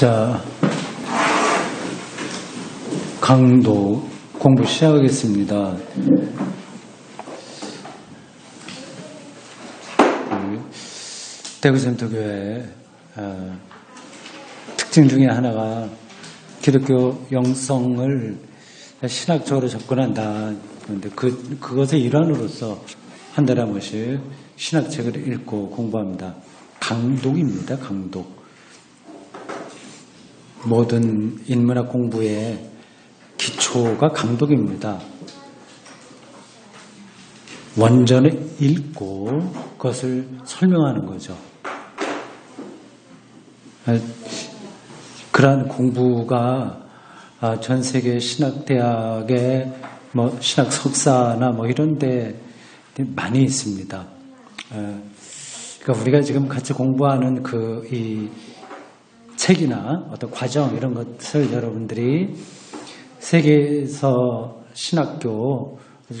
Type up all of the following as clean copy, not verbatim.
자, 강도 공부 시작하겠습니다. 대구센터교회 특징 중에 하나가 기독교 영성을 신학적으로 접근한다. 그런데 그것의 일환으로서 한 달에 한 번씩 신학책을 읽고 공부합니다. 강독입니다. 강독. 모든 인문학 공부의 기초가 강독입니다. 원전을 읽고 그것을 설명하는 거죠. 그러한 공부가 전 세계 신학대학의 신학 석사나 이런 데 많이 있습니다. 그러니까 우리가 지금 같이 공부하는 이 책이나 어떤 과정 이런 것을 여러분들이 세계에서 신학교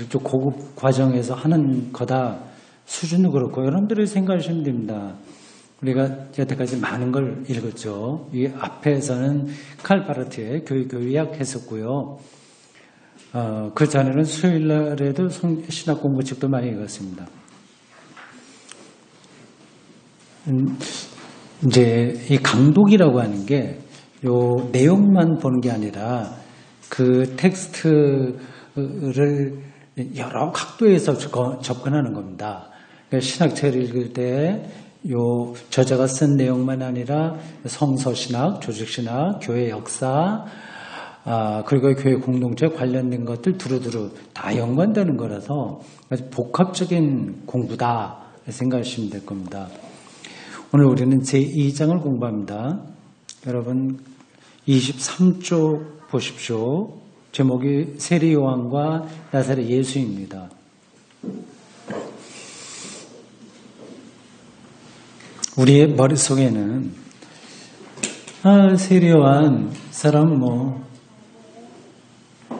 좀 고급 과정에서 하는 거다 수준도 그렇고 여러분들이 생각하시면 됩니다. 우리가 여태까지 많은 걸 읽었죠. 이 앞에서는 칼 바르트의 교회학 했었고요. 그 전에는 수요일 날에도 신학 공부책도 많이 읽었습니다. 이제 이 강독이라고 하는 게 요 내용만 보는 게 아니라 그 텍스트를 여러 각도에서 접근하는 겁니다. 그러니까 신학책을 읽을 때 요 저자가 쓴 내용만 아니라 성서신학, 조직신학, 교회 역사, 그리고 교회 공동체 관련된 것들 두루두루 다 연관되는 거라서 아주 복합적인 공부다 생각하시면 될 겁니다. 오늘 우리는 제2장을 공부합니다. 여러분 23쪽 보십시오. 제목이 세리 요한과 나사렛 예수입니다. 우리의 머릿속에는 세리 요한 사람은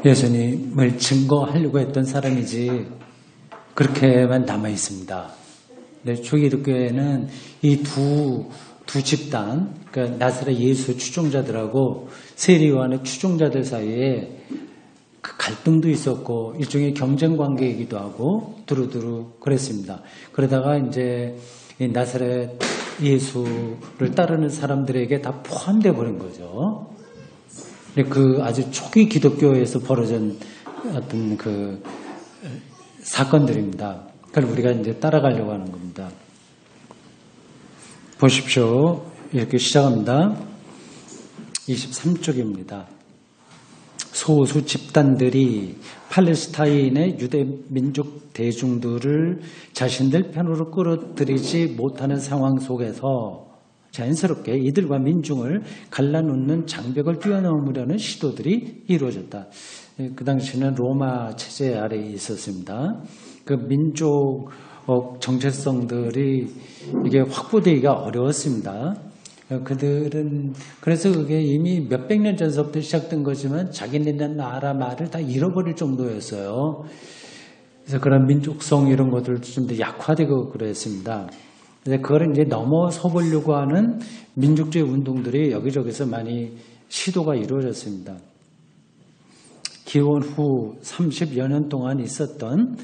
예수님을 증거하려고 했던 사람이지 그렇게만 남아 있습니다. 초기독교회는 이 두 집단, 그러니까 나사렛 예수 추종자들하고 세리 요한의 추종자들 사이에 그 갈등도 있었고 일종의 경쟁 관계이기도 하고 두루두루 그랬습니다. 그러다가 이제 이 나사렛 예수를 따르는 사람들에게 다 포함되어 버린 거죠. 그 아주 초기 기독교에서 벌어진 어떤 그 사건들입니다. 그걸 우리가 이제 따라가려고 하는 겁니다. 보십시오. 이렇게 시작합니다. 23쪽입니다. 소수 집단들이 팔레스타인의 유대 민족 대중들을 자신들 편으로 끌어들이지 못하는 상황 속에서 자연스럽게 이들과 민중을 갈라놓는 장벽을 뛰어넘으려는 시도들이 이루어졌다. 그 당시는 로마 체제 아래에 있었습니다. 그 민족 정체성들이 이게 확보되기가 어려웠습니다. 그들은 그래서 그게 이미 몇백 년 전서부터 시작된 거지만 자기네 나라 말을 다 잃어버릴 정도였어요. 그래서 그런 민족성 이런 것들도 좀 더 약화되고 그랬습니다. 그래서 그걸 이제 넘어서 보려고 하는 민족주의 운동들이 여기저기서 많이 시도가 이루어졌습니다. 기원 후 30여 년 동안 있었던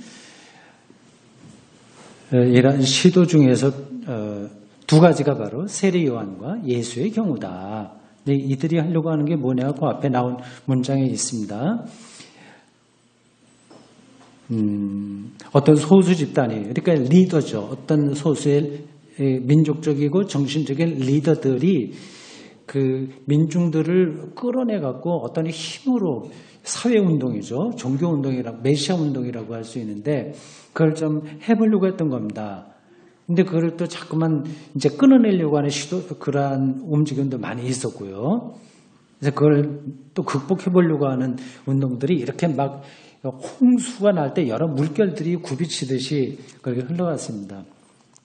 이러한 시도 중에서 두 가지가 바로 세리 요한과 예수의 경우다. 이들이 하려고 하는 게 뭐냐고 앞에 나온 문장에 있습니다. 어떤 소수 집단이, 그러니까 리더죠. 어떤 소수의 민족적이고 정신적인 리더들이 그 민중들을 끌어내갖고 어떤 힘으로 사회운동이죠. 종교운동이라고, 메시아운동이라고 할 수 있는데 그걸 좀 해보려고 했던 겁니다. 근데 그걸 또 자꾸만 이제 끊어내려고 하는 그러한 움직임도 많이 있었고요. 그래서 그걸 또 극복해보려고 하는 운동들이 이렇게 막 홍수가 날 때 여러 물결들이 굽이치듯이 그렇게 흘러갔습니다.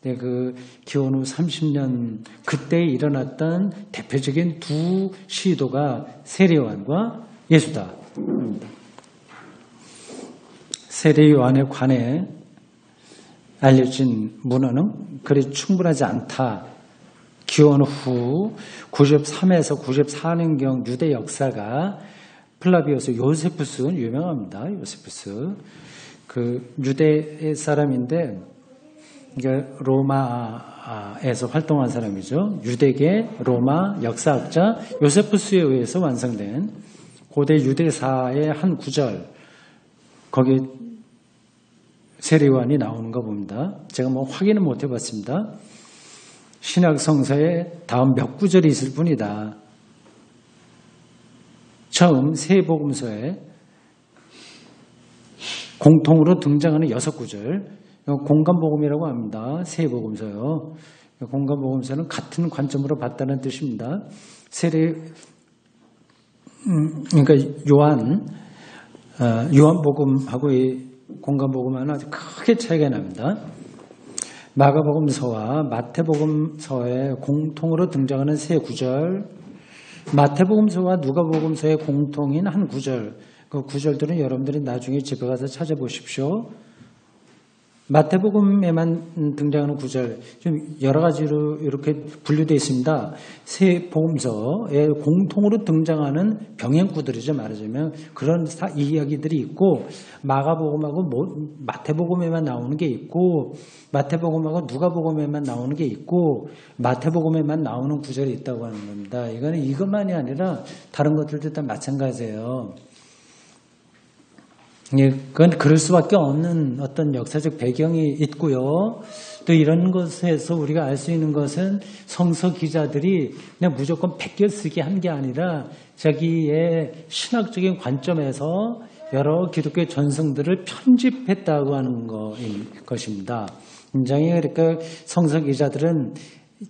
그 기원 후 30년 그때 일어났던 대표적인 두 시도가 세리 요한과 예수다. 세리 요한에 관해 알려진 문헌은 그리 충분하지 않다. 기원 후 93에서 94년경 유대 역사가 플라비우스 요세푸스 유명합니다. 요세푸스 그 유대 사람인데 이게 로마에서 활동한 사람이죠. 유대계 로마 역사학자 요세푸스에 의해서 완성된 고대 유대사의 한 구절, 거기 세례요한이 나오는 거 봅니다. 제가 뭐 확인은 못 해봤습니다. 신약 성서에 다음 몇 구절이 있을 뿐이다. 처음 세 복음서에 공통으로 등장하는 6구절, 공간복음이라고 합니다. 세 복음서요. 공간복음서는 같은 관점으로 봤다는 뜻입니다. 그러니까 요한복음하고 이 공간복음은 아주 크게 차이가 납니다. 마가복음서와 마태복음서에 공통으로 등장하는 세 구절, 마태복음서와 누가복음서의 공통인 한 구절, 그 구절들은 여러분들이 나중에 집에 가서 찾아보십시오. 마태복음에만 등장하는 구절, 좀 여러 가지로 이렇게 분류되어 있습니다. 세 복음서에 공통으로 등장하는 병행구들이죠. 말하자면 그런 이야기들이 있고, 마가복음하고 마태복음에만 나오는 게 있고, 마태복음하고 누가복음에만 나오는 게 있고, 마태복음에만 나오는 구절이 있다고 하는 겁니다. 이거는 이것만이 아니라 다른 것들도 다 마찬가지예요. 그건 그럴 수밖에 없는 어떤 역사적 배경이 있고요. 또 이런 것에서 우리가 알 수 있는 것은 성서 기자들이 그냥 무조건 베껴쓰기 한 게 아니라 자기의 신학적인 관점에서 여러 기독교 전승들을 편집했다고 하는 것입니다. 굉장히 그러니까 성서 기자들은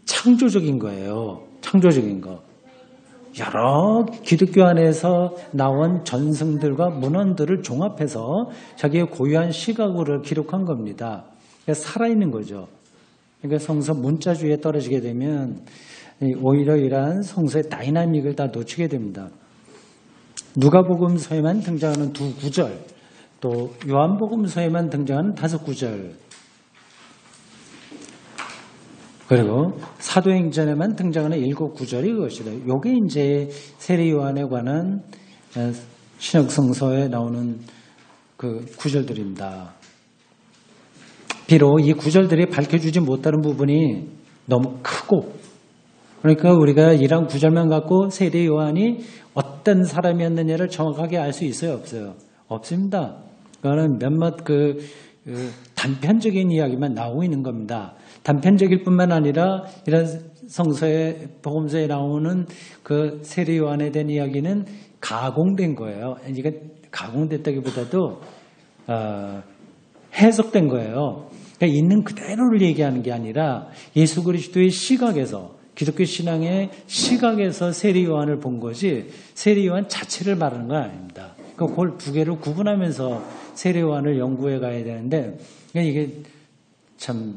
창조적인 거예요. 창조적인 거. 여러 기독교 안에서 나온 전승들과 문헌들을 종합해서 자기의 고유한 시각으로 기록한 겁니다. 그러니까 살아있는 거죠. 그러니까 성서 문자주의에 떨어지게 되면 오히려 이러한 성서의 다이나믹을 다 놓치게 됩니다. 누가복음서에만 등장하는 2구절, 또 요한복음서에만 등장하는 5구절, 그리고 사도행전에만 등장하는 7구절이 그것이다. 이게 이제 세례 요한에 관한 신약성서에 나오는 그 구절들입니다. 비록 이 구절들이 밝혀주지 못하는 부분이 너무 크고, 그러니까 우리가 이런 구절만 갖고 세례 요한이 어떤 사람이었느냐를 정확하게 알 수 있어요, 없어요? 없습니다. 그거는 몇몇 단편적인 이야기만 나오고 있는 겁니다. 단편적일 뿐만 아니라 이런 성서의 복음서에 나오는 그 세례 요한에 대한 이야기는 가공된 거예요. 이게 가공됐다기보다도 해석된 거예요. 그러니까 있는 그대로를 얘기하는 게 아니라 예수 그리스도의 시각에서, 기독교 신앙의 시각에서 세례 요한을 본 것이 세례 요한 자체를 말하는 건 아닙니다. 그러니까 그걸 두 개를 구분하면서 세례 요한을 연구해 가야 되는데, 이게 참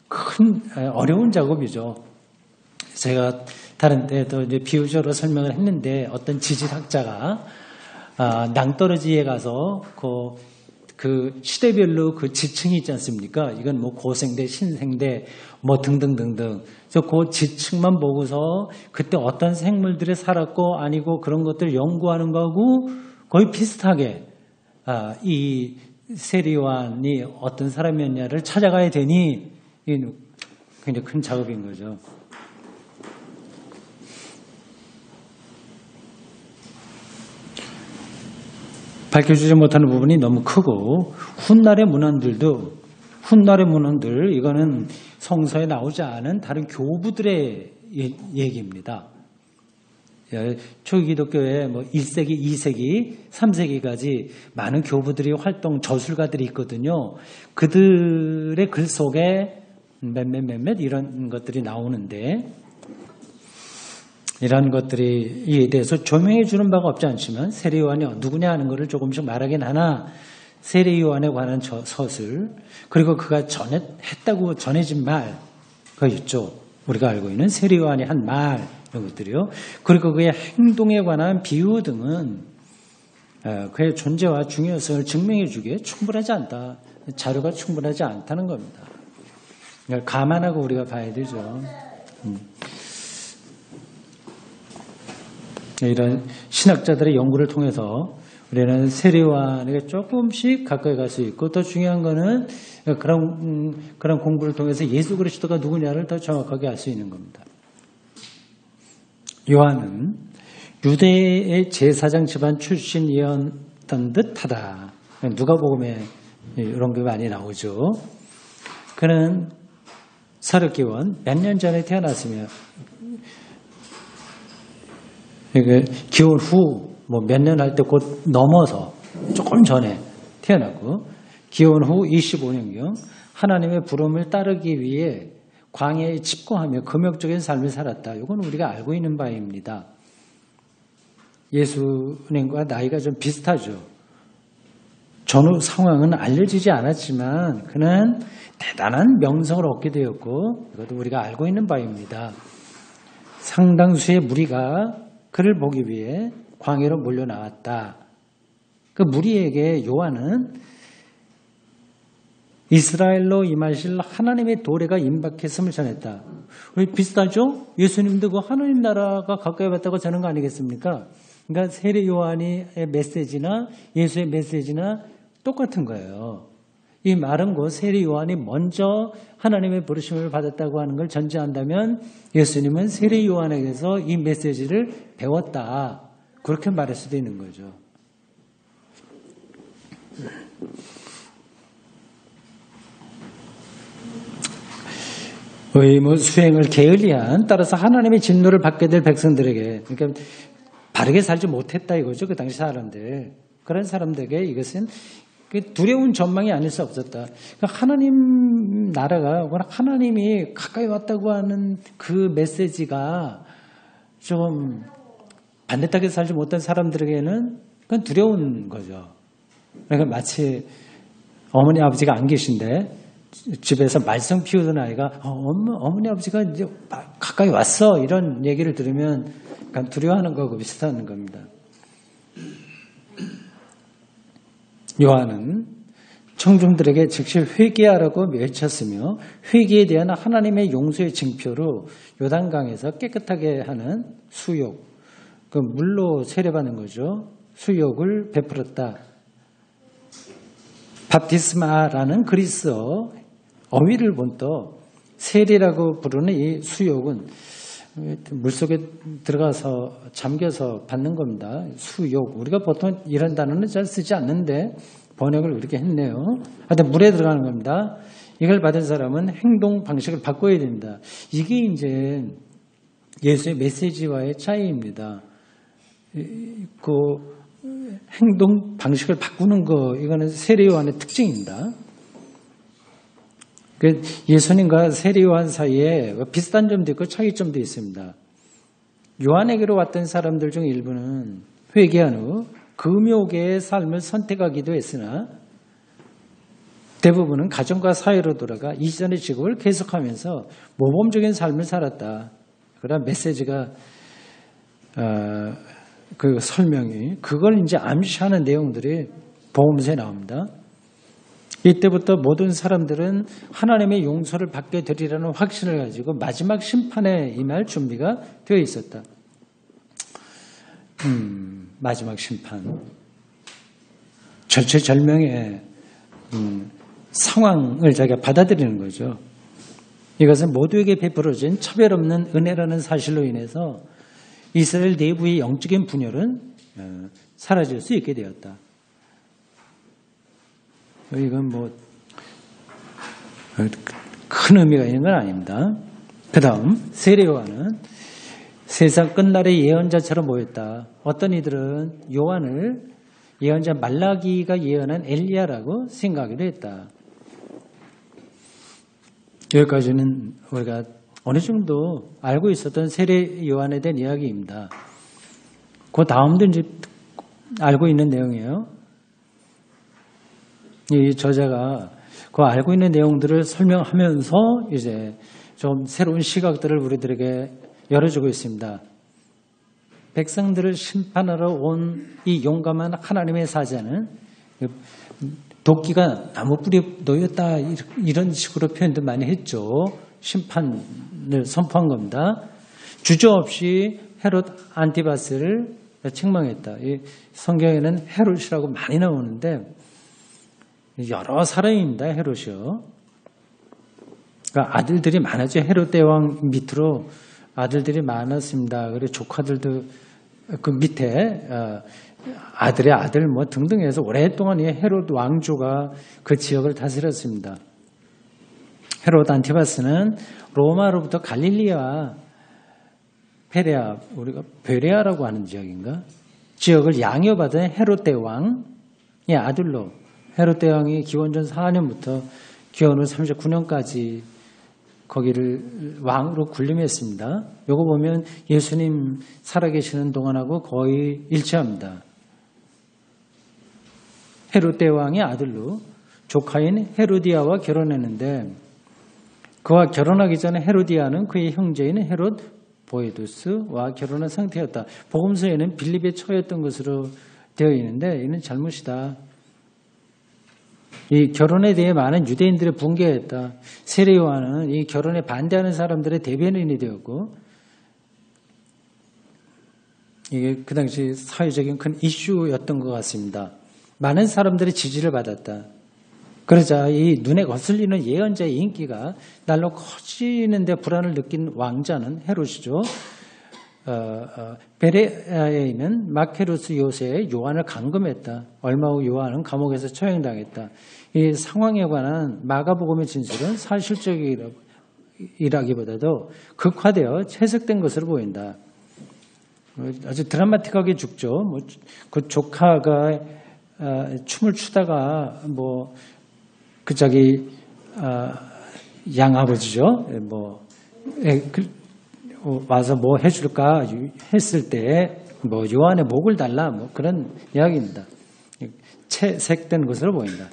큰 어려운 작업이죠. 제가 다른 때도 이제 비유적으로 설명을 했는데, 어떤 지질학자가 낭떠러지에 가서 그 시대별로 그 지층이 있지 않습니까? 이건 뭐 고생대, 신생대, 뭐 등등등등. 그래서 그 지층만 보고서 그때 어떤 생물들이 살았고 아니고 그런 것들을 연구하는 거하고 거의 비슷하게 이 세례 요한이 어떤 사람이었냐를 찾아가야 되니, 굉장히 큰 작업인 거죠. 밝혀주지 못하는 부분이 너무 크고, 훗날의 문헌들, 이거는 성서에 나오지 않은 다른 교부들의 얘기입니다. 초기독교에 뭐 1세기, 2세기, 3세기까지 많은 교부들이 저술가들이 있거든요. 그들의 글 속에 몇몇 이런 것들이 나오는데, 이런 것들이 대해서 조명해 주는 바가 없지 않지만 세례 요한이 누구냐 하는 것을 조금씩 말하긴 하나, 세례 요한에 관한 서술, 그리고 그가 했다고 전해진 말, 그거 있죠. 우리가 알고 있는 세례 요한이 한 말, 이런 것들이요. 그리고 그의 행동에 관한 비유 등은 그의 존재와 중요성을 증명해 주기에 충분하지 않다. 자료가 충분하지 않다는 겁니다. 감안하고 우리가 봐야 되죠. 이런 신학자들의 연구를 통해서 우리는 세례요한에게 조금씩 가까이 갈 수 있고, 더 중요한 거는 그런 공부를 통해서 예수 그리스도가 누구냐를 더 정확하게 알 수 있는 겁니다. 요한은 유대의 제사장 집안 출신이었던 듯하다. 누가복음에 이런 게 많이 나오죠. 그는 사륵기원 몇 년 전에 태어났으며 기원 후 몇 년 할 때 곧 넘어서 조금 전에 태어났고, 기원 후 25년경 하나님의 부름을 따르기 위해 광야에 집거하며 금욕적인 삶을 살았다. 이건 우리가 알고 있는 바입니다. 예수님과 나이가 좀 비슷하죠. 전후 상황은 알려지지 않았지만 그는 대단한 명성을 얻게 되었고, 이것도 우리가 알고 있는 바입니다. 상당수의 무리가 그를 보기 위해 광야로 몰려 나왔다. 그 무리에게 요한은 이스라엘로 임하실 하나님의 도래가 임박했음을 전했다. 왜 비슷하죠? 예수님도 그 하나님 나라가 가까이 왔다고 전한 거 아니겠습니까? 그러니까 세례 요한의 메시지나 예수의 메시지나 똑같은 거예요. 이 말은 곧 세례 요한이 먼저 하나님의 부르심을 받았다고 하는 걸 전제한다면 예수님은 세례 요한에게서 이 메시지를 배웠다. 그렇게 말할 수도 있는 거죠. 의무 수행을 게을리한, 따라서 하나님의 진노를 받게 될 백성들에게, 그러니까 바르게 살지 못했다 이거죠. 그 당시 사람들. 그런 사람들에게 이것은 두려운 전망이 아닐 수 없었다. 그러니까 하나님 나라가, 하나님이 가까이 왔다고 하는 그 메시지가 좀 반듯하게 살지 못한 사람들에게는 그건 두려운 거죠. 그러니까 마치 어머니 아버지가 안 계신데 집에서 말썽 피우던 아이가 어머니 아버지가 이제 가까이 왔어 이런 얘기를 들으면 약간 두려워하는 거하고 비슷한 겁니다. 요한은 청중들에게 즉시 회개하라고 외쳤으며, 회개에 대한 하나님의 용서의 징표로 요단강에서 깨끗하게 하는 수욕, 그 물로 세례받는 거죠. 수욕을 베풀었다. 밥티스마라는 그리스어 어휘를 본떠 세례라고 부르는 이 수욕은 물속에 들어가서 잠겨서 받는 겁니다. 수욕. 우리가 보통 이런 단어는 잘 쓰지 않는데 번역을 그렇게 했네요. 하여튼 물에 들어가는 겁니다. 이걸 받은 사람은 행동 방식을 바꿔야 된다. 이게 이제 예수의 메시지와의 차이입니다. 그 행동 방식을 바꾸는 거, 이거는 세례 요한의 특징입니다. 예수님과 세례 요한 사이에 비슷한 점도 있고 차이점도 있습니다. 요한에게로 왔던 사람들 중 일부는 회개한 후 금욕의 삶을 선택하기도 했으나 대부분은 가정과 사회로 돌아가 이전의 직업을 계속하면서 모범적인 삶을 살았다. 그런 메시지가 그 설명이, 그걸 이제 암시하는 내용들이 복음서에 나옵니다. 이때부터 모든 사람들은 하나님의 용서를 받게 되리라는 확신을 가지고 마지막 심판에 임할 준비가 되어 있었다. 마지막 심판. 절체절명의 상황을 자기가 받아들이는 거죠. 이것은 모두에게 베풀어진 차별 없는 은혜라는 사실로 인해서 이스라엘 내부의 영적인 분열은 사라질 수 있게 되었다. 이건 큰 의미가 있는 건 아닙니다. 그 다음 세례 요한은 세상 끝날의 예언자처럼 보였다. 어떤 이들은 요한을 예언자 말라기가 예언한 엘리야라고 생각하기도 했다. 여기까지는 우리가 어느 정도 알고 있었던 세례 요한에 대한 이야기입니다. 그 다음도 이제 알고 있는 내용이에요. 이 저자가 그 알고 있는 내용들을 설명하면서 이제 좀 새로운 시각들을 우리들에게 열어주고 있습니다. 백성들을 심판하러 온 이 용감한 하나님의 사자는 도끼가 나무 뿌리에 놓였다 이런 식으로 표현도 많이 했죠. 심판을 선포한 겁니다. 주저없이 헤롯 안티바스를 책망했다. 이 성경에는 헤롯이라고 많이 나오는데 여러 사람입니다. 헤롯이요. 그러니까 아들들이 많았죠. 헤롯 대왕 밑으로 아들들이 많았습니다. 그리고 조카들도 그 밑에 아들의 아들 뭐 등등 해서 오랫동안 이 헤롯 왕조가 그 지역을 다스렸습니다. 헤롯 안티바스는 로마로부터 갈릴리아 페레아, 우리가 베레아라고 하는 지역인가? 지역을 양여받은 헤롯 대왕의 아들로 헤롯 대왕이 기원전 4년부터 기원 후 39년까지 거기를 왕으로 군림했습니다. 요거 보면 예수님 살아계시는 동안하고 거의 일치합니다. 헤롯 대왕의 아들로 조카인 헤로디아와 결혼했는데 그와 결혼하기 전에 헤로디아는 그의 형제인 헤롯 보에두스와 결혼한 상태였다. 복음서에는 빌립에 처했던 것으로 되어 있는데 이는 잘못이다. 이 결혼에 대해 많은 유대인들이 붕괴했다. 세례 요한은 이 결혼에 반대하는 사람들의 대변인이 되었고 이게 그 당시 사회적인 큰 이슈였던 것 같습니다. 많은 사람들의 지지를 받았다. 그러자 이 눈에 거슬리는 예언자의 인기가 날로 커지는데 불안을 느낀 왕자는 헤롯이죠. 베레아에 있는 마케루스 요새의 요한을 감금했다. 얼마 후 요한은 감옥에서 처형당했다. 이 상황에 관한 마가복음의 진술은 사실적이라기보다도 극화되어 채색된 것으로 보인다. 아주 드라마틱하게 죽죠. 뭐 그 조카가 춤을 추다가 뭐 그 자기 양아버지죠. 와서 뭐 해줄까 했을 때 뭐 요한의 목을 달라 뭐 그런 이야기입니다. 채색된 것으로 보인다.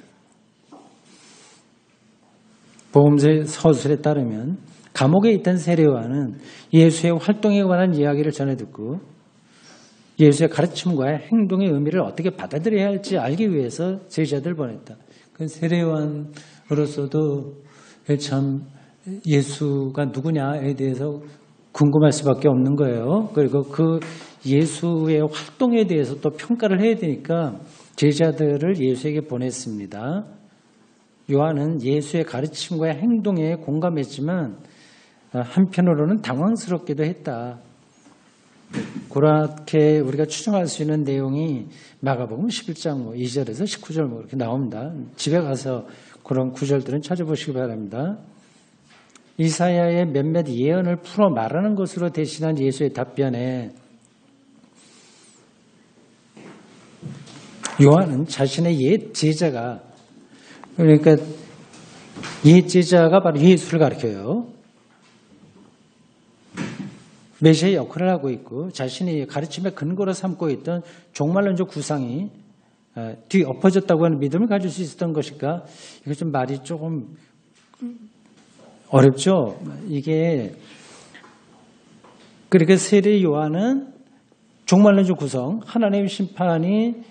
복음서의 서술에 따르면 감옥에 있던 세례 요한은 예수의 활동에 관한 이야기를 전해 듣고 예수의 가르침과 행동의 의미를 어떻게 받아들여야 할지 알기 위해서 제자들을 보냈다. 그 세례 요한으로서도 참 예수가 누구냐에 대해서 궁금할 수밖에 없는 거예요. 그리고 그 예수의 활동에 대해서 또 평가를 해야 되니까 제자들을 예수에게 보냈습니다. 요한은 예수의 가르침과 행동에 공감했지만 한편으로는 당황스럽기도 했다. 그렇게 우리가 추정할 수 있는 내용이 마가복음 11장 2절에서 19절 이렇게 나옵니다. 집에 가서 그런 구절들은 찾아보시기 바랍니다. 이사야의 몇몇 예언을 풀어 말하는 것으로 대신한 예수의 답변에 요한은 자신의 옛 제자가 그러니까 옛 제자가 바로 예수를 가르쳐요. 메시아의 역할을 하고 있고 자신이 가르침의 근거로 삼고 있던 종말론적 구상이 뒤엎어졌다고 하는 믿음을 가질 수 있었던 것일까? 이거 좀 말이 조금 어렵죠? 이게 그러니까 세례 요한은 종말론적 구성, 하나님의 심판이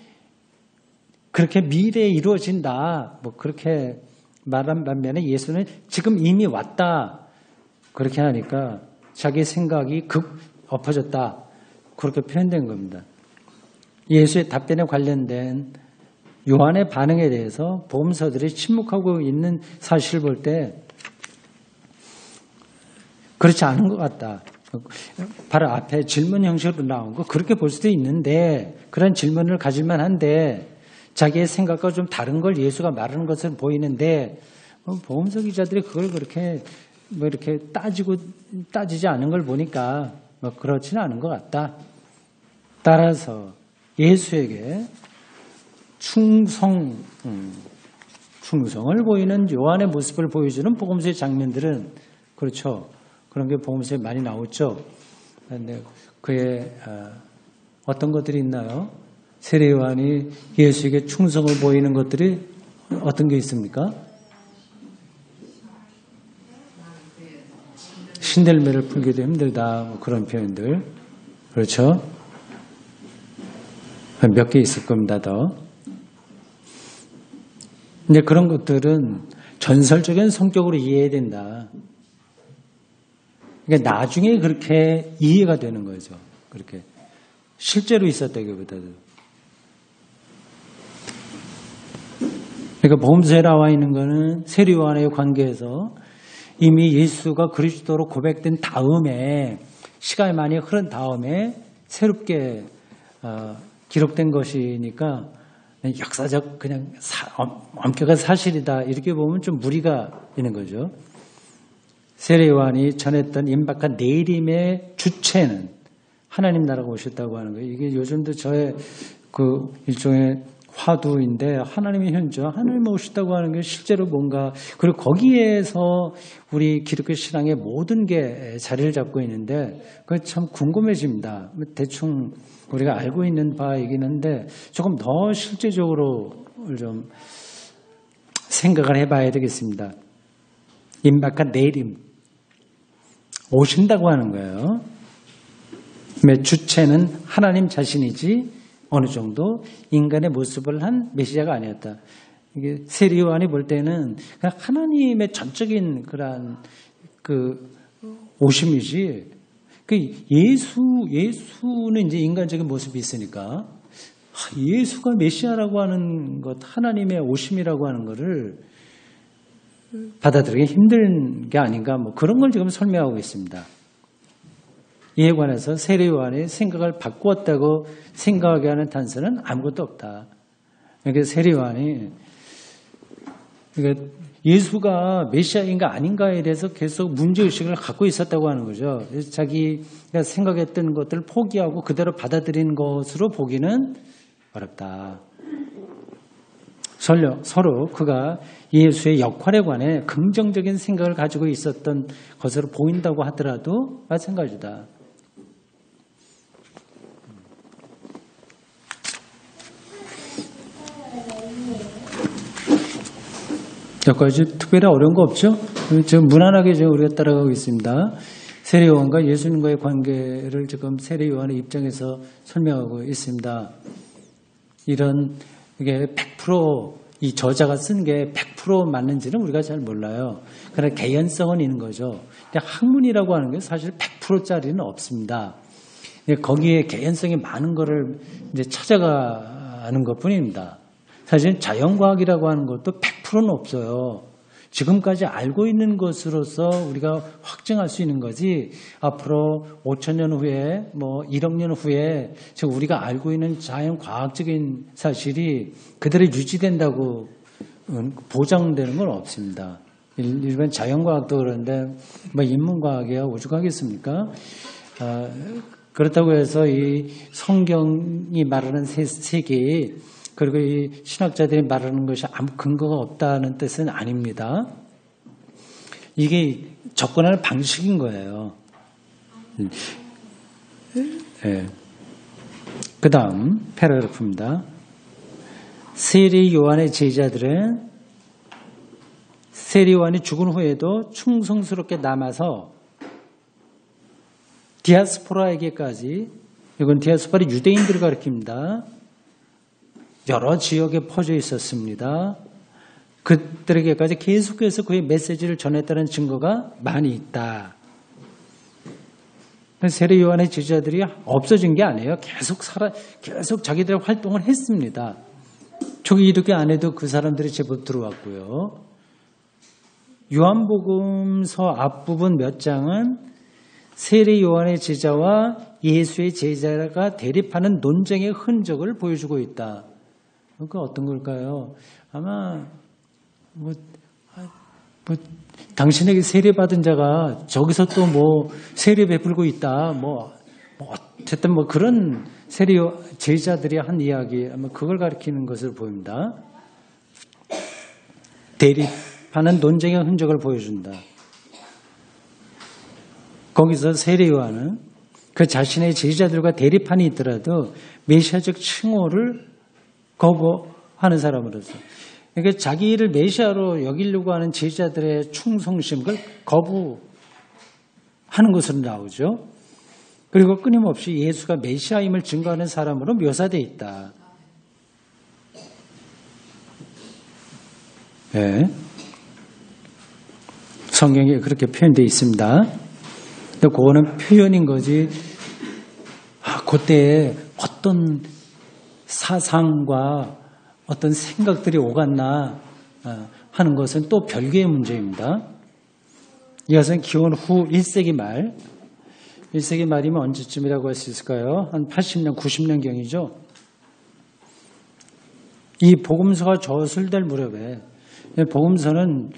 그렇게 미래에 이루어진다. 뭐 그렇게 말한 반면에 예수는 지금 이미 왔다. 그렇게 하니까 자기 생각이 급 엎어졌다. 그렇게 표현된 겁니다. 예수의 답변에 관련된 요한의 반응에 대해서 복음서들이 침묵하고 있는 사실을 볼 때 그렇지 않은 것 같다. 바로 앞에 질문 형식으로 나온 거 그렇게 볼 수도 있는데 그런 질문을 가질만 한데 자기의 생각과 좀 다른 걸 예수가 말하는 것은 보이는데 복음서 기자들이 그걸 그렇게 뭐 이렇게 따지지 않은 걸 보니까 뭐 그렇지는 않은 것 같다. 따라서 예수에게 충성을 보이는 요한의 모습을 보여주는 복음서의 장면들은 그렇죠. 그런 게 복음서에 많이 나오죠. 그런데 그의 어떤 것들이 있나요? 세례 요한이 예수에게 충성을 보이는 것들이 어떤 게 있습니까? 신들매를 풀기도 힘들다. 뭐 그런 표현들. 그렇죠? 몇 개 있을 겁니다. 더. 근데 그런 것들은 전설적인 성격으로 이해해야 된다. 그러니까 나중에 그렇게 이해가 되는 거죠. 그렇게 실제로 있었다기보다도. 그러니까 복음서에 나와 있는 거는 세리요한의 관계에서 이미 예수가 그리스도로 고백된 다음에 시간이 많이 흐른 다음에 새롭게 기록된 것이니까 역사적 그냥 엄격한 사실이다 이렇게 보면 좀 무리가 있는 거죠. 세례요한이 전했던 임박한 내림의 주체는 하나님 나라가 오셨다고 하는 거예요. 이게 요즘도 저의 그 일종의 화두인데 하나님의 현주와 하나님 오셨다고 하는 게 실제로 뭔가 그리고 거기에서 우리 기독교 신앙의 모든 게 자리를 잡고 있는데 그게 참 궁금해집니다. 대충 우리가 알고 있는 바이긴 한데 조금 더 실제적으로 좀 생각을 해봐야 되겠습니다. 임박한 내림 오신다고 하는 거예요. 주체는 하나님 자신이지 어느 정도 인간의 모습을 한 메시아가 아니었다. 이게 세례요한이 볼 때는 그냥 하나님의 전적인 그런 그 오심이지. 그 예수는 이제 인간적인 모습이 있으니까 예수가 메시아라고 하는 것, 하나님의 오심이라고 하는 것을 받아들이기 힘든 게 아닌가, 뭐 그런 걸 지금 설명하고 있습니다. 이에 관해서 세례요한의 생각을 바꾸었다고 생각하게 하는 단서는 아무것도 없다. 그러니까 세례요한이 예수가 메시아인가 아닌가에 대해서 계속 문제의식을 갖고 있었다고 하는 거죠. 그래서 자기가 생각했던 것들을 포기하고 그대로 받아들인 것으로 보기는 어렵다. 서로 그가 예수의 역할에 관해 긍정적인 생각을 가지고 있었던 것으로 보인다고 하더라도 마찬가지다. 여기까지 특별히 어려운 거 없죠? 지금 무난하게 지금 우리가 따라가고 있습니다. 세례요한과 예수님과의 관계를 지금 세례요한의 입장에서 설명하고 있습니다. 이런 이게 100% 이 저자가 쓴 게 100% 맞는지는 우리가 잘 몰라요. 그러나 개연성은 있는 거죠. 근데 학문이라고 하는 게 사실 100%짜리는 없습니다. 거기에 개연성이 많은 거를 이제 찾아가는 것뿐입니다. 사실 자연과학이라고 하는 것도 100%는 없어요. 지금까지 알고 있는 것으로서 우리가 확증할 수 있는 거지 앞으로 5,000년 후에 뭐 1억 년 후에 지금 우리가 알고 있는 자연과학적인 사실이 그대로 유지된다고 보장되는 건 없습니다. 일반 자연과학도 그런데 뭐 인문과학이야 우주과학이겠습니까? 그렇다고 해서 이 성경이 말하는 세계에 그리고 이 신학자들이 말하는 것이 아무 근거가 없다는 뜻은 아닙니다. 이게 접근하는 방식인 거예요. 네. 그 다음 패러그래프입니다. 세례 요한의 제자들은 세례 요한이 죽은 후에도 충성스럽게 남아서 디아스포라에게까지, 이건 디아스포라 유대인들을 가리킵니다. 여러 지역에 퍼져 있었습니다. 그들에게까지 계속해서 그의 메시지를 전했다는 증거가 많이 있다. 세례 요한의 제자들이 없어진 게 아니에요. 계속 자기들의 활동을 했습니다. 초기 기독교 안에도 그 사람들이 제법 들어왔고요. 요한복음서 앞부분 몇 장은 세례 요한의 제자와 예수의 제자가 대립하는 논쟁의 흔적을 보여주고 있다. 그러니까 어떤 걸까요? 아마 당신에게 세례받은 자가 저기서 또 뭐 세례 베풀고 있다. 어쨌든 그런 세례 제자들이 한 이야기, 아마 그걸 가리키는 것을 보입니다. 대립하는 논쟁의 흔적을 보여준다. 거기서 세례 요한은 그 자신의 제자들과 대립판이 있더라도 메시아적 칭호를 거부하는 사람으로서, 그러니까 자기를 메시아로 여기려고 하는 제자들의 충성심을 거부하는 것으로 나오죠. 그리고 끊임없이 예수가 메시아임을 증거하는 사람으로 묘사되어 있다. 네. 성경에 그렇게 표현되어 있습니다. 근데 그거는 표현인 거지 그때에 어떤 사상과 어떤 생각들이 오갔나 하는 것은 또 별개의 문제입니다. 이것은 기원 후 1세기 말, 1세기 말이면 언제쯤이라고 할 수 있을까요? 한 80년, 90년경이죠. 이 복음서가 저술될 무렵에, 복음서는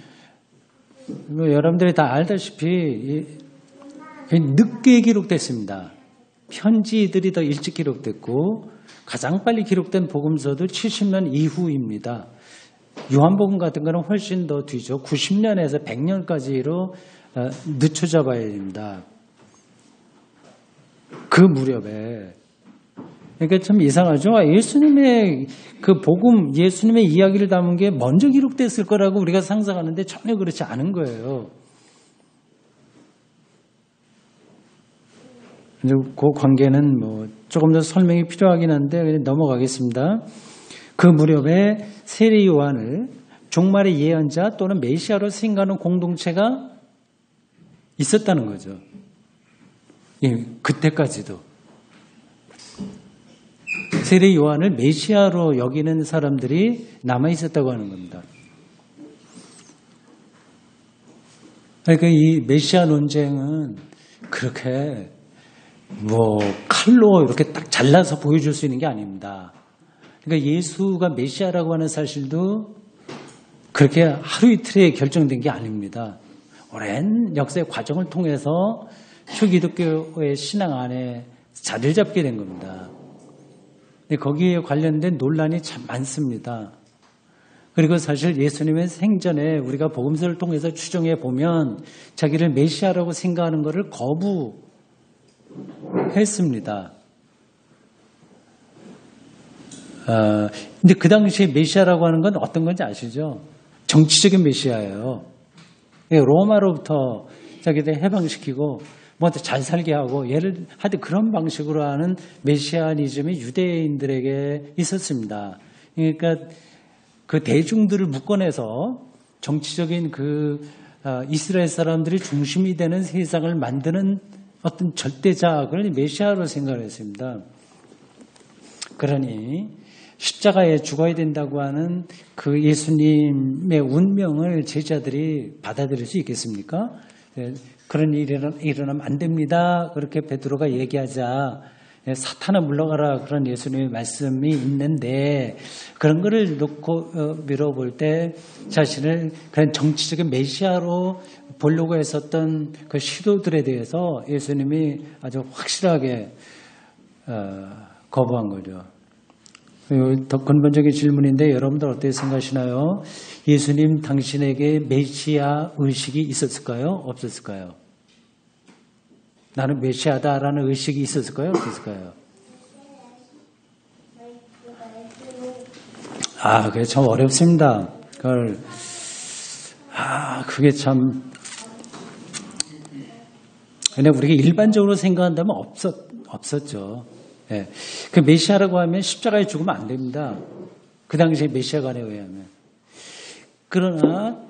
여러분들이 다 알다시피 늦게 기록됐습니다. 편지들이 더 일찍 기록됐고 가장 빨리 기록된 복음서도 70년 이후입니다. 요한복음 같은 거는 훨씬 더 뒤죠. 90년에서 100년까지로 늦춰져 봐야 됩니다. 그 무렵에. 그러니까 참 이상하죠. 예수님의 그 복음, 예수님의 이야기를 담은 게 먼저 기록됐을 거라고 우리가 상상하는데 전혀 그렇지 않은 거예요. 그 관계는 뭐 조금 더 설명이 필요하긴 한데 그냥 넘어가겠습니다. 그 무렵에 세례 요한을 종말의 예언자 또는 메시아로 생각하는 공동체가 있었다는 거죠. 예, 그때까지도. 세례 요한을 메시아로 여기는 사람들이 남아 있었다고 하는 겁니다. 그러니까 이 메시아 논쟁은 그렇게 뭐 칼로 이렇게 딱 잘라서 보여줄 수 있는 게 아닙니다. 그러니까 예수가 메시아라고 하는 사실도 그렇게 하루 이틀에 결정된 게 아닙니다. 오랜 역사의 과정을 통해서 초기독교의 신앙 안에 자리를 잡게 된 겁니다. 근데 거기에 관련된 논란이 참 많습니다. 그리고 사실 예수님의 생전에 우리가 복음서를 통해서 추정해 보면 자기를 메시아라고 생각하는 것을 거부했습니다. 근데 그 당시에 메시아라고 하는 건 어떤 건지 아시죠? 정치적인 메시아예요. 로마로부터 자기들 해방시키고 뭐 잘 살게 하고 예를 하여튼 그런 방식으로 하는 메시아니즘이 유대인들에게 있었습니다. 그러니까 그 대중들을 묶어내서 정치적인 이스라엘 사람들이 중심이 되는 세상을 만드는 어떤 절대자, 그러니 메시아로 생각을 했습니다. 그러니 십자가에 죽어야 된다고 하는 그 예수님의 운명을 제자들이 받아들일 수 있겠습니까? 그런 일이 일어나면 안 됩니다. 그렇게 베드로가 얘기하자 사탄아 물러가라 그런 예수님의 말씀이 있는데 그런 거를 놓고 밀어볼 때 자신을 그런 정치적인 메시아로 보려고 했었던 그 시도들에 대해서 예수님이 아주 확실하게 거부한 거죠. 더 근본적인 질문인데 여러분들 어떻게 생각하시나요? 예수님 당신에게 메시아 의식이 있었을까요? 없었을까요? 나는 메시아다라는 의식이 있었을까요? 없었을까요? 그게 참 어렵습니다. 그게 참 근데 우리가 일반적으로 생각한다면 없었죠. 예. 그 메시아라고 하면 십자가에 죽으면 안 됩니다. 그 당시에 메시아관에 의하면. 그러나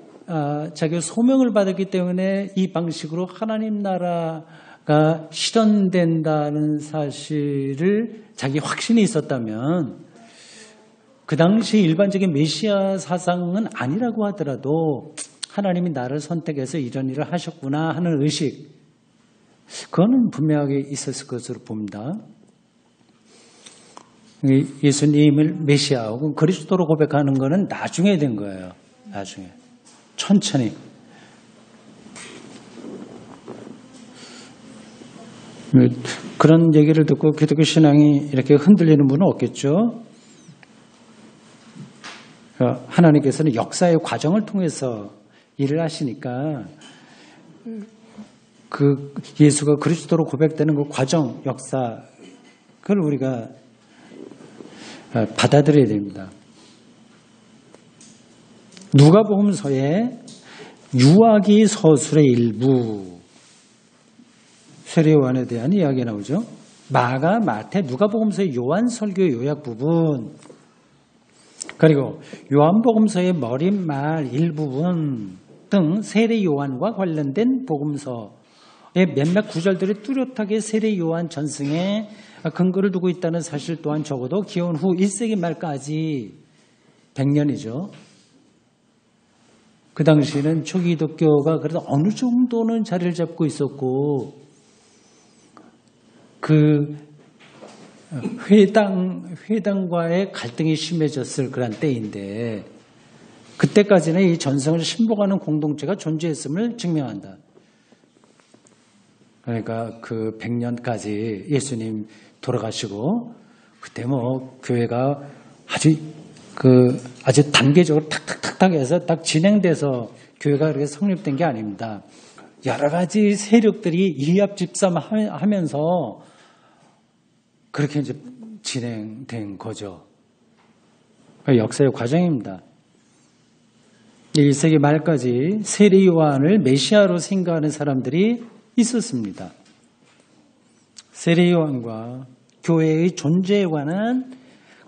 자기가 소명을 받았기 때문에 이 방식으로 하나님 나라가 실현된다는 사실을 자기 확신이 있었다면 그 당시 일반적인 메시아 사상은 아니라고 하더라도 하나님이 나를 선택해서 이런 일을 하셨구나 하는 의식 그거는 분명하게 있었을 것으로 봅니다. 예수님을 메시아하고 그리스도로 고백하는 것은 나중에 된 거예요. 나중에. 천천히. 그런 얘기를 듣고 기독교 신앙이 이렇게 흔들리는 분은 없겠죠. 하나님께서는 역사의 과정을 통해서 일을 하시니까 그 예수가 그리스도로 고백되는 그 과정, 역사 그걸 우리가 받아들여야 됩니다. 누가복음서에 유아기 서술의 일부 세례 요한에 대한 이야기가 나오죠. 마가, 마태, 누가복음서의 요한 설교 요약 부분 그리고 요한복음서의 머릿말 일부분 등 세례 요한과 관련된 복음서의 몇몇 구절들이 뚜렷하게 세례 요한 전승의 근거를 두고 있다는 사실 또한 적어도 기원 후 1세기 말까지 100년이죠. 그 당시에는 초기 기독교가 그래도 어느 정도는 자리를 잡고 있었고 그 회당과의 갈등이 심해졌을 그런 때인데 그때까지는 이 전성을 신봉하는 공동체가 존재했음을 증명한다. 그러니까 그 100년까지 예수님 돌아가시고 그때 뭐 교회가 아주 단계적으로 탁탁탁탁 해서 딱 진행돼서 교회가 그렇게 성립된 게 아닙니다. 여러 가지 세력들이 이합집산하면서 그렇게 이제 진행된 거죠. 역사의 과정입니다. 1세기 말까지 세례 요한을 메시아로 생각하는 사람들이 있었습니다. 세례 요한과 교회의 존재에 관한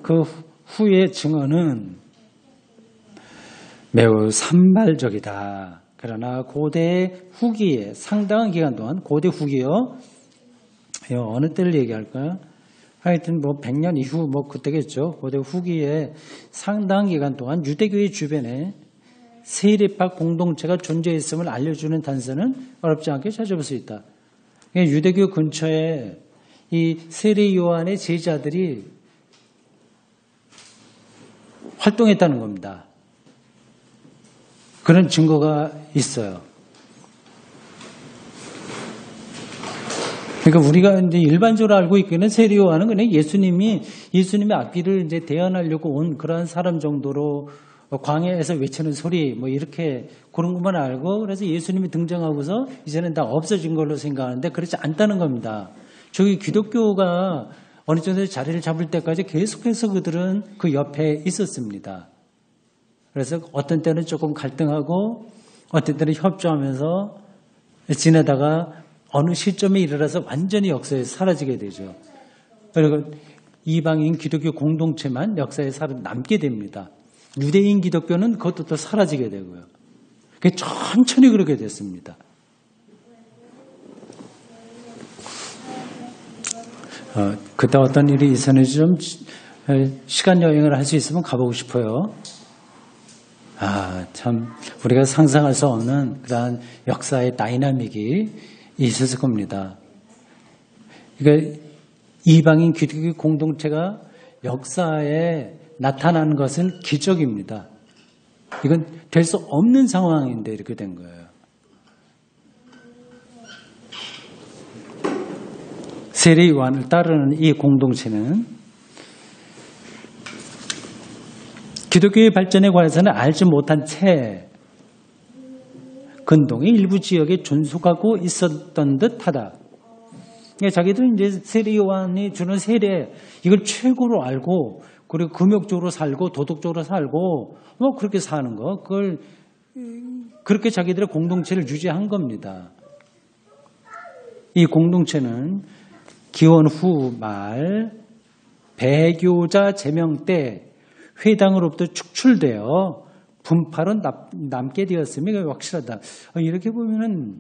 그 후의 증언은 매우 산발적이다. 그러나 고대 후기에 상당한 기간 동안 고대 후기요. 어느 때를 얘기할까요? 하여튼 뭐 100년 이후 뭐 그때겠죠. 고대 후기에 상당한 기간 동안 유대교의 주변에 세례파 공동체가 존재했음을 알려주는 단서는 어렵지 않게 찾아볼 수 있다. 유대교 근처에 이 세례 요한의 제자들이 활동했다는 겁니다. 그런 증거가 있어요. 그러니까 우리가 이제 일반적으로 알고 있기는 세례 요한은 그냥 예수님의 앞길을 이제 대언하려고 온 그러한 사람 정도로 광야에서 외치는 소리 뭐 이렇게 그런 것만 알고 그래서 예수님이 등장하고서 이제는 다 없어진 걸로 생각하는데 그렇지 않다는 겁니다. 저기 기독교가 어느 정도 자리를 잡을 때까지 계속해서 그들은 그 옆에 있었습니다. 그래서 어떤 때는 조금 갈등하고 어떤 때는 협조하면서 지내다가 어느 시점에 이르러서 완전히 역사에서 사라지게 되죠. 그리고 이방인 기독교 공동체만 역사에 남게 됩니다. 유대인 기독교는 그것도 또 사라지게 되고요. 그게 천천히 그렇게 됐습니다. 그때 어떤 일이 있었는지 좀 시간 여행을 할 수 있으면 가보고 싶어요. 참 우리가 상상할 수 없는 그러한 역사의 다이나믹이 있었을 겁니다. 그러니까 이방인 기독교 공동체가 역사에 나타나는 것은 기적입니다. 이건 될 수 없는 상황인데 이렇게 된 거예요. 세례 요한을 따르는 이 공동체는 기독교의 발전에 관해서는 알지 못한 채 근동의 일부 지역에 존속하고 있었던 듯하다. 자기들은 이제 세례 요한이 주는 세례 이걸 최고로 알고 그리고 금욕적으로 살고 도덕적으로 살고 뭐 그렇게 사는 거 그걸 그렇게 자기들의 공동체를 유지한 겁니다. 이 공동체는 기원 후 말 배교자 제명 때 회당으로부터 축출되어 분파로 남게 되었음이 확실하다. 이렇게 보면은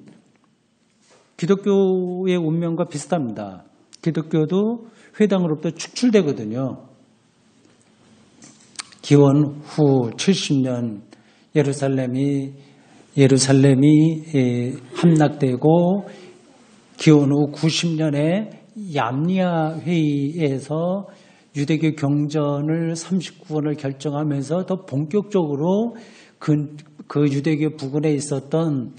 기독교의 운명과 비슷합니다. 기독교도 회당으로부터 축출되거든요. 기원 후 70년 예루살렘이 함락되고 기원 후 90년에 얌리아 회의에서 유대교 경전을 39권을 결정하면서 더 본격적으로 그 유대교 부근에 있었던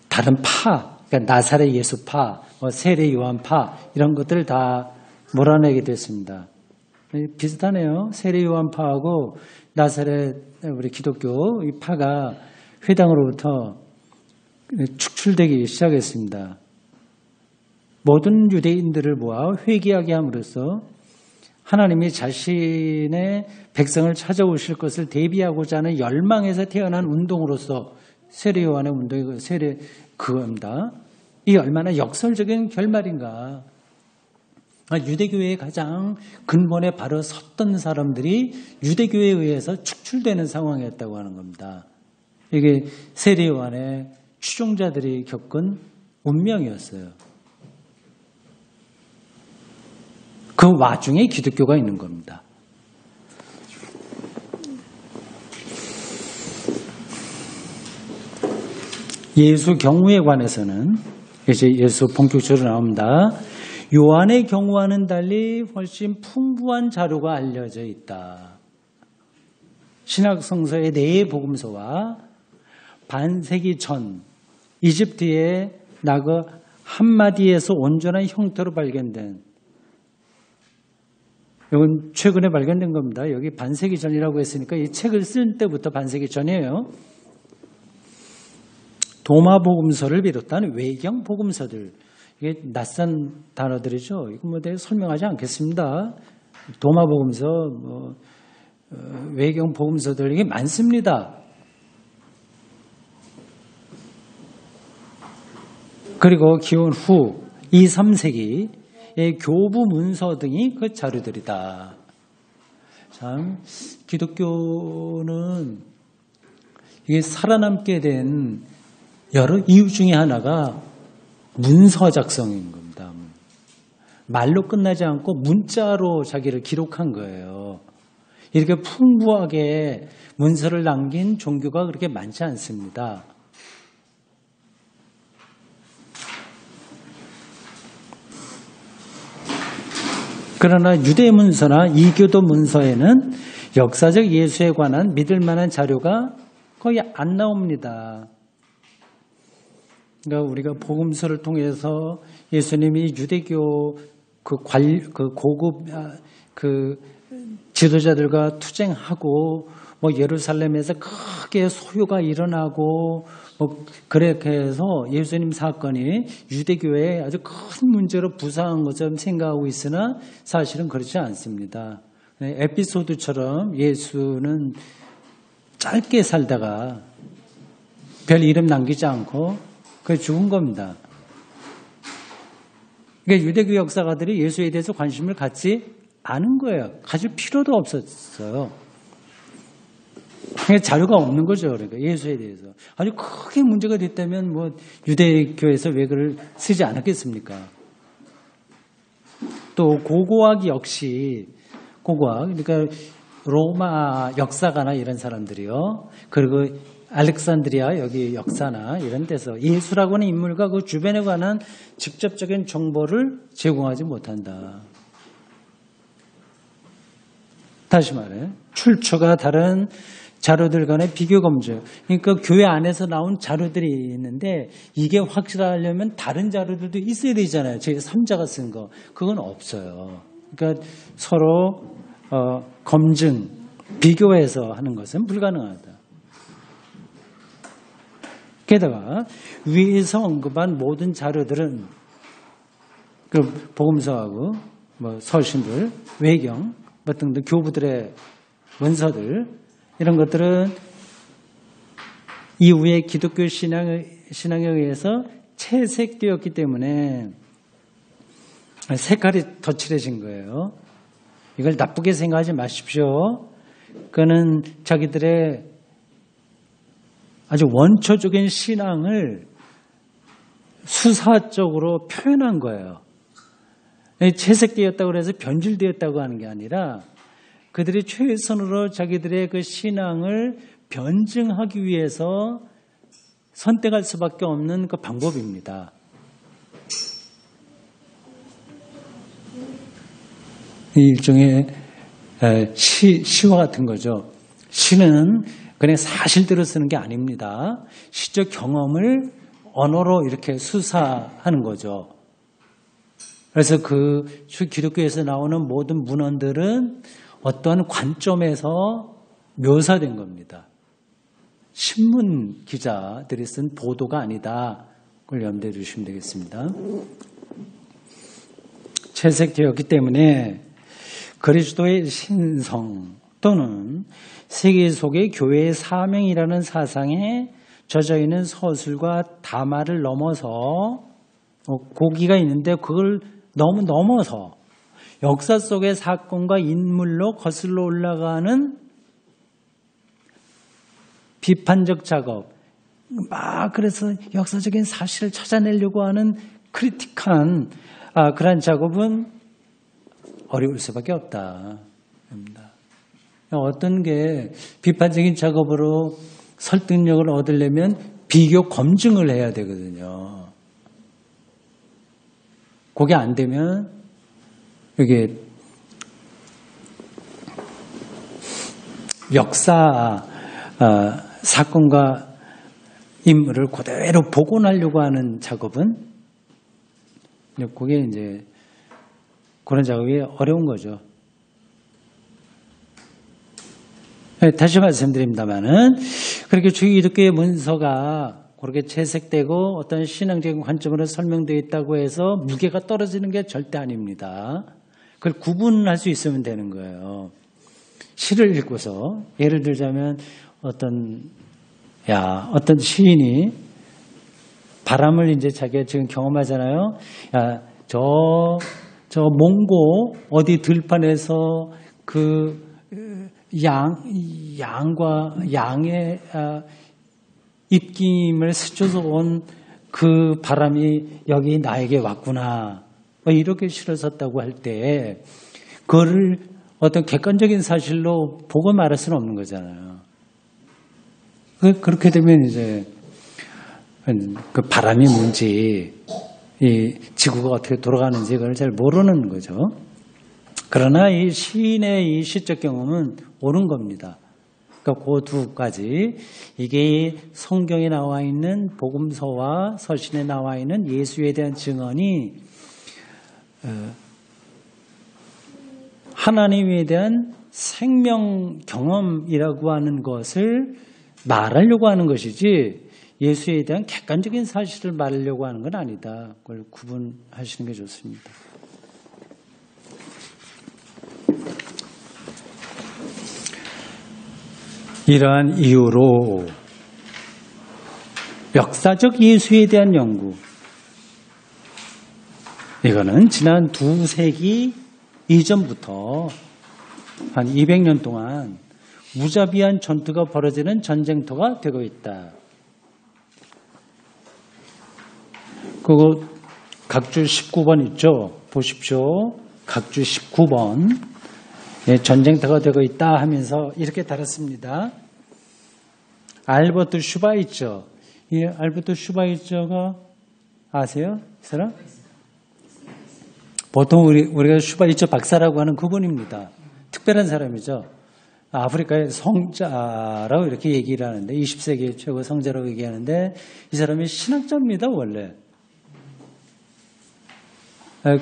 다른 파, 그러니까 나사렛 예수파, 세례 요한파 이런 것들을 다 몰아내게 됐습니다. 비슷하네요. 세례 요한파하고 나사렛 우리 기독교 이 파가 회당으로부터 축출되기 시작했습니다. 모든 유대인들을 모아 회개하게 함으로써 하나님이 자신의 백성을 찾아오실 것을 대비하고자 하는 열망에서 태어난 운동으로서 세례 요한의 운동이 그겁니다. 이게 얼마나 역설적인 결말인가. 유대교회의 가장 근본에 바로 섰던 사람들이 유대교회에 의해서 축출되는 상황이었다고 하는 겁니다. 이게 세례 요한의 추종자들이 겪은 운명이었어요. 그 와중에 기독교가 있는 겁니다. 예수 경우에 관해서는 이제 예수 본격적으로 나옵니다. 요한의 경우와는 달리 훨씬 풍부한 자료가 알려져 있다. 신약 성서의 네 복음서와 반세기 전 이집트의 낙어 한마디에서 온전한 형태로 발견된, 이건 최근에 발견된 겁니다. 여기 반세기 전이라고 했으니까 이 책을 쓸 때부터 반세기 전이에요. 도마 복음서를 비롯한 외경 복음서들, 이게 낯선 단어들이죠. 이거 뭐 내가 설명하지 않겠습니다. 도마 복음서, 외경 복음서들 이게 많습니다. 그리고 기원 후 2, 3세기의 교부 문서 등이 그 자료들이다. 참 기독교는 이게 살아남게 된 여러 이유 중에 하나가 문서 작성인 겁니다. 말로 끝나지 않고 문자로 자기를 기록한 거예요. 이렇게 풍부하게 문서를 남긴 종교가 그렇게 많지 않습니다. 그러나 유대 문서나 이교도 문서에는 역사적 예수에 관한 믿을 만한 자료가 거의 안 나옵니다. 그러니까 우리가 복음서를 통해서 예수님이 유대교 그 고급 지도자들과 투쟁하고 뭐 예루살렘에서 크게 소요가 일어나고 뭐 그렇게 해서 예수님 사건이 유대교에 아주 큰 문제로 부상한 것처럼 생각하고 있으나 사실은 그렇지 않습니다. 에피소드처럼 예수는 짧게 살다가 별 이름 남기지 않고 그게 죽은 겁니다. 그러니까 유대교 역사가들이 예수에 대해서 관심을 갖지 않은 거예요. 가질 필요도 없었어요. 그러니까 자료가 없는 거죠. 그러니까 예수에 대해서. 아주 크게 문제가 됐다면 뭐 유대교에서 왜 그걸 쓰지 않았겠습니까? 또 고고학 역시 그러니까 로마 역사가나 이런 사람들이요. 그리고 알렉산드리아 여기 역사나 이런 데서 예수라고 하는 인물과 그 주변에 관한 직접적인 정보를 제공하지 못한다. 다시 말해 출처가 다른 자료들 간의 비교 검증. 그러니까 교회 안에서 나온 자료들이 있는데 이게 확실하려면 다른 자료들도 있어야 되잖아요. 저희 3자가 쓴 거. 그건 없어요. 그러니까 서로 검증, 비교해서 하는 것은 불가능하다. 게다가 위에서 언급한 모든 자료들은 그 복음서하고 뭐 서신들, 외경 뭐 등등 교부들의文서들 이런 것들은 이후에 기독교 신앙에 의해서 채색되었기 때문에 색깔이 더 칠해진 거예요. 이걸 나쁘게 생각하지 마십시오. 그거는 자기들의 아주 원초적인 신앙을 수사적으로 표현한 거예요. 채색되었다고 해서 변질되었다고 하는 게 아니라 그들이 최선으로 자기들의 그 신앙을 변증하기 위해서 선택할 수밖에 없는 그 방법입니다. 일종의 시와 같은 거죠. 시는 그냥 사실대로 쓰는 게 아닙니다. 시적 경험을 언어로 이렇게 수사하는 거죠. 그래서 그 기독교에서 나오는 모든 문헌들은 어떠한 관점에서 묘사된 겁니다. 신문 기자들이 쓴 보도가 아니다. 그걸 염두에 두시면 되겠습니다. 채색되었기 때문에 그리스도의 신성 또는 세계 속의 교회의 사명이라는 사상에 젖어있는 서술과 담화를 넘어서 고기가 있는데 그걸 너무 넘어서 역사 속의 사건과 인물로 거슬러 올라가는 비판적 작업, 막 그래서 역사적인 사실을 찾아내려고 하는 크리틱한 그런 작업은 어려울 수밖에 없다. 어떤 게 비판적인 작업으로 설득력을 얻으려면 비교 검증을 해야 되거든요. 그게 안 되면 이게 역사 사건과 인물을 그대로 복원하려고 하는 작업은 그게 이제 그런 작업이 어려운 거죠. 다시 말씀드립니다만은 그렇게 주기독교의 문서가 그렇게 채색되고 어떤 신앙적인 관점으로 설명되어 있다고 해서 무게가 떨어지는 게 절대 아닙니다. 그걸 구분할 수 있으면 되는 거예요. 시를 읽고서 예를 들자면 어떤 시인이 바람을 이제 자기가 지금 경험하잖아요. 저 몽고 어디 들판에서 그 양의 입김을 스쳐서 온 그 바람이 여기 나에게 왔구나. 이렇게 시를 썼다고 할 때 그거를 어떤 객관적인 사실로 보고 말할 수는 없는 거잖아요. 그렇게 되면 이제 그 바람이 뭔지 이 지구가 어떻게 돌아가는지 그걸 잘 모르는 거죠. 그러나 이 시인의 이 시적 경험은 옳은 겁니다. 그러니까 그 두 가지, 이게 성경에 나와 있는 복음서와 서신에 나와 있는 예수에 대한 증언이 하나님에 대한 생명 경험이라고 하는 것을 말하려고 하는 것이지 예수에 대한 객관적인 사실을 말하려고 하는 건 아니다. 그걸 구분하시는 게 좋습니다. 이러한 이유로 역사적 예수에 대한 연구, 이거는 지난 2세기 이전부터 한 200년 동안 무자비한 전투가 벌어지는 전쟁터가 되고 있다. 그거 각주 19번 있죠? 보십시오. 각주 19번. 전쟁터가 되고 있다 하면서 이렇게 달았습니다. 알버트 슈바이처. 이 알버트 슈바이처가 아세요? 이 사람? 보통 우리가 슈바이처 박사라고 하는 그분입니다. 특별한 사람이죠. 아프리카의 성자라고 이렇게 얘기를 하는데 20세기 최고 성자라고 얘기하는데 이 사람이 신학자입니다. 원래.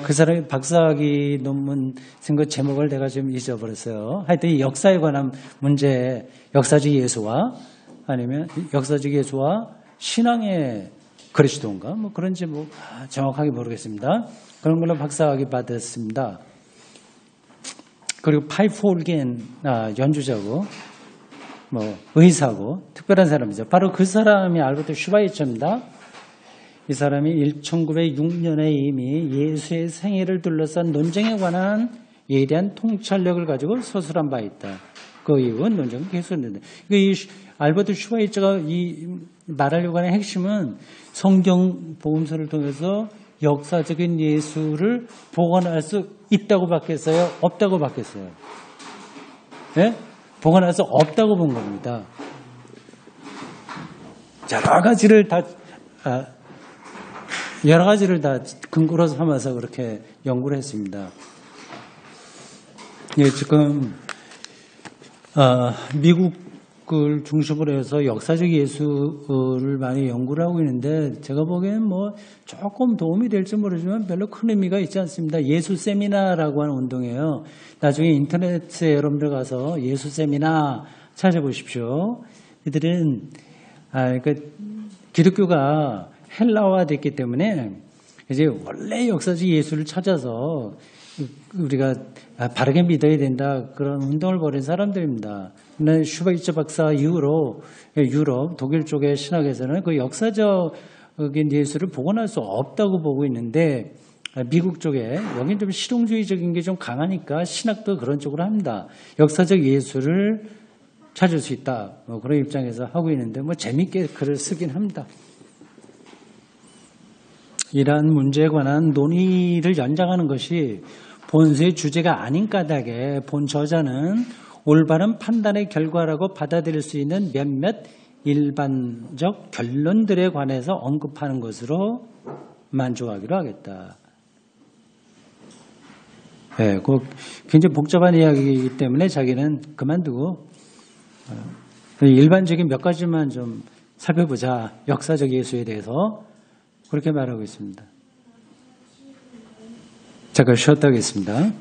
그 사람이 박사학위 논문 쓴 거 제목을 내가 지금 잊어버렸어요. 하여튼 이 역사에 관한 문제, 역사적 예수와 아니면 역사적 예수와 신앙의 그리스도인가? 뭐 그런지 정확하게 모르겠습니다. 그런 걸로 박사학위 받았습니다. 그리고 파이프 올겐 연주자고 의사고 특별한 사람이죠. 바로 그 사람이 알버트 슈바이처입니다. 이 사람이 1906년에 이미 예수의 생애를 둘러싼 논쟁에 관한 예리한 통찰력을 가지고 서술한 바 있다. 그 이후는 논쟁은 계속했는데 이 알버트 슈바이처가 이 말하려고 하는 핵심은 성경 복음서를 통해서 역사적인 예수를 복원할 수 있다고 받겠어요? 없다고 받겠어요? 네? 복원할 수 없다고 본 겁니다. 여러 가지를 다 근거로 삼아서 그렇게 연구를 했습니다. 예, 지금 미국을 중심으로 해서 역사적 예수를 많이 연구를 하고 있는데 제가 보기에는 조금 도움이 될지 모르지만 별로 큰 의미가 있지 않습니다. 예수 세미나라고 하는 운동이에요. 나중에 인터넷에 여러분들 가서 예수 세미나 찾아보십시오. 이들은 기독교가 헬라화됐기 때문에 이제 원래 역사적 예수를 찾아서 우리가 바르게 믿어야 된다 그런 운동을 벌인 사람들입니다. 근데 슈바이처 박사 이후로 유럽, 독일 쪽의 신학에서는 그 역사적인 예수를 복원할 수 없다고 보고 있는데 미국 쪽에 여긴 좀 실용주의적인 게 좀 강하니까 신학도 그런 쪽으로 합니다. 역사적 예수를 찾을 수 있다. 뭐 그런 입장에서 하고 있는데 뭐 재밌게 글을 쓰긴 합니다. 이러한 문제에 관한 논의를 연장하는 것이 본서의 주제가 아닌 까닭에 본 저자는 올바른 판단의 결과라고 받아들일 수 있는 몇몇 일반적 결론들에 관해서 언급하는 것으로 만족하기로 하겠다. 네, 굉장히 복잡한 이야기이기 때문에 자기는 그만두고 일반적인 몇 가지만 좀 살펴보자. 역사적 예수에 대해서 그렇게 말하고 있습니다. 잠깐 쉬었다 하겠습니다.